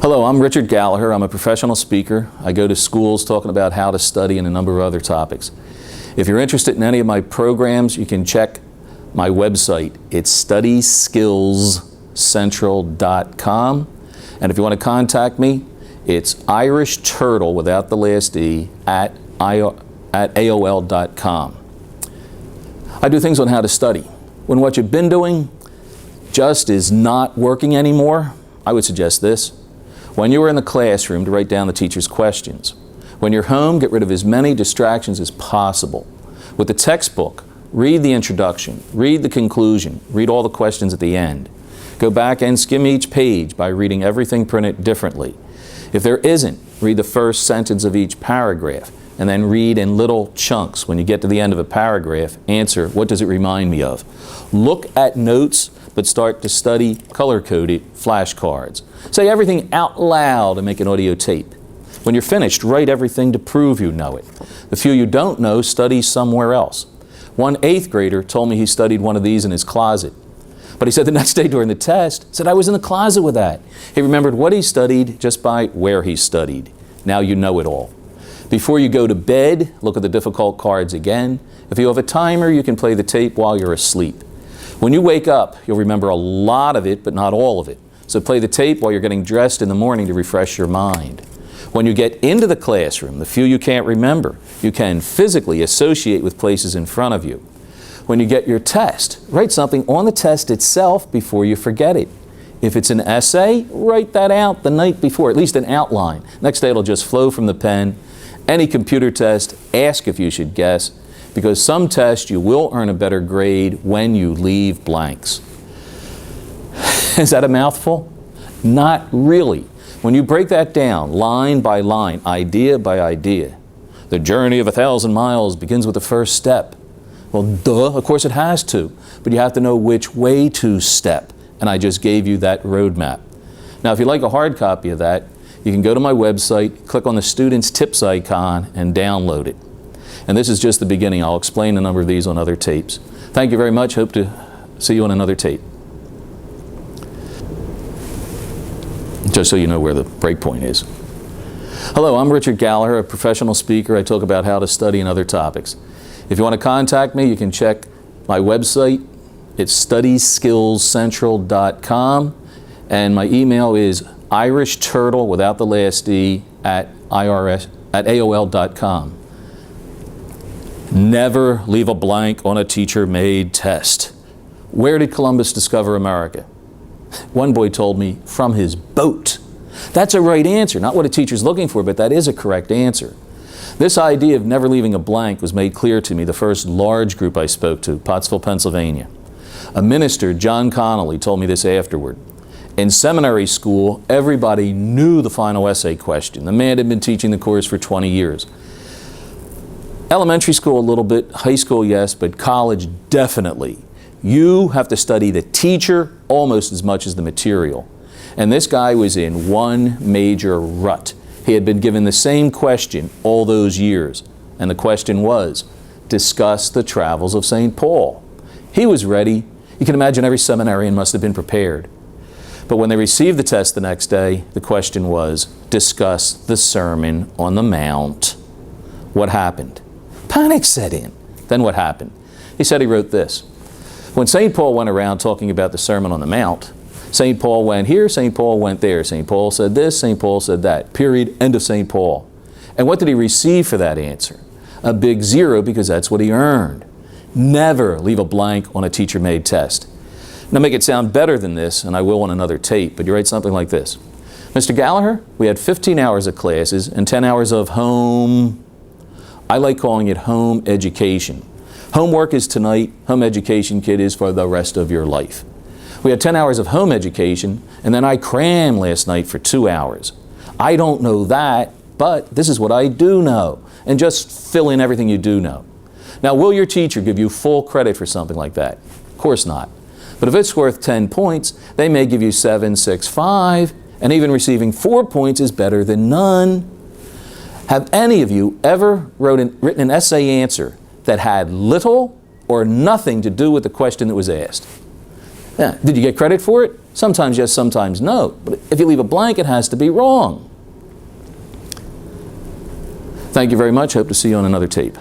Hello, I'm Richard Gallagher. I'm a professional speaker. I go to schools talking about how to study and a number of other topics. If you're interested in any of my programs, you can check my website. It's studyskillscentral.com. And if you want to contact me, it's Irish Turtle without the last E at AOL.com. I do things on how to study. When what you've been doing just is not working anymore, I would suggest this. When you are in the classroom, to write down the teacher's questions. When you're home, get rid of as many distractions as possible. With the textbook, read the introduction, read the conclusion, read all the questions at the end. Go back and skim each page by reading everything printed differently. If there isn't, read the first sentence of each paragraph, and then read in little chunks. When you get to the end of a paragraph, answer, what does it remind me of? Look at notes, but start to study color-coded flashcards. Say everything out loud and make an audio tape. When you're finished, write everything to prove you know it. The few you don't know, study somewhere else. One 8th grader told me he studied one of these in his closet. But he said the next day during the test, said I was in the closet with that. He remembered what he studied just by where he studied. Now you know it all. Before you go to bed, look at the difficult cards again. If you have a timer, you can play the tape while you're asleep. When you wake up, you'll remember a lot of it, but not all of it. So play the tape while you're getting dressed in the morning to refresh your mind. When you get into the classroom, the few you can't remember, you can physically associate with places in front of you. When you get your test, write something on the test itself before you forget it. If it's an essay, write that out the night before, at least an outline. Next day it'll just flow from the pen. Any computer test, ask if you should guess, because some tests you will earn a better grade when you leave blanks. Is that a mouthful? Not really. When you break that down, line by line, idea by idea, the journey of 1,000 miles begins with the first step. Well, duh, of course it has to, but you have to know which way to step, and I just gave you that roadmap. Now, if you'd like a hard copy of that, you can go to my website, click on the Students Tips icon, and download it. And this is just the beginning. I'll explain a number of these on other tapes. Thank you very much. Hope to see you on another tape. Just so you know where the break point is. Hello, I'm Richard Gallagher, a professional speaker. I talk about how to study and other topics. If you want to contact me, you can check my website. It's studyskillscentral.com, and my email is irishturtle without the last E at AOL.com. Never leave a blank on a teacher-made test. Where did Columbus discover America? One boy told me, from his boat. That's a right answer, not what a teacher's looking for, but that is a correct answer. This idea of never leaving a blank was made clear to me the first large group I spoke to, Pottsville, Pennsylvania. A minister, John Connolly, told me this afterward. In seminary school, everybody knew the final essay question. The man had been teaching the course for 20 years. Elementary school a little bit, high school yes, but college definitely. You have to study the teacher almost as much as the material. And this guy was in one major rut. He had been given the same question all those years. And the question was, discuss the travels of St. Paul. He was ready. You can imagine every seminarian must have been prepared. But when they received the test the next day, the question was, discuss the Sermon on the Mount. What happened? Panic set in. Then what happened? He said he wrote this. When St. Paul went around talking about the Sermon on the Mount, St. Paul went here, St. Paul went there. St. Paul said this, St. Paul said that. Period. End of St. Paul. And what did he receive for that answer? A big 0, because that's what he earned. Never leave a blank on a teacher-made test. Now make it sound better than this, and I will on another tape, but you write something like this. Mr. Gallagher, we had 15 hours of classes and 10 hours of home. I like calling it home education. Homework is tonight, home education, kid, is for the rest of your life. We had 10 hours of home education, and then I crammed last night for 2 hours. I don't know that, but this is what I do know, and just fill in everything you do know. Now, will your teacher give you full credit for something like that? Of course not. But if it's worth 10 points, they may give you 7, 6, 5, and even receiving 4 points is better than none. Have any of you ever written an essay answer that had little or nothing to do with the question that was asked? Yeah. Did you get credit for it? Sometimes yes, sometimes no. But if you leave a blank, it has to be wrong. Thank you very much. Hope to see you on another tape.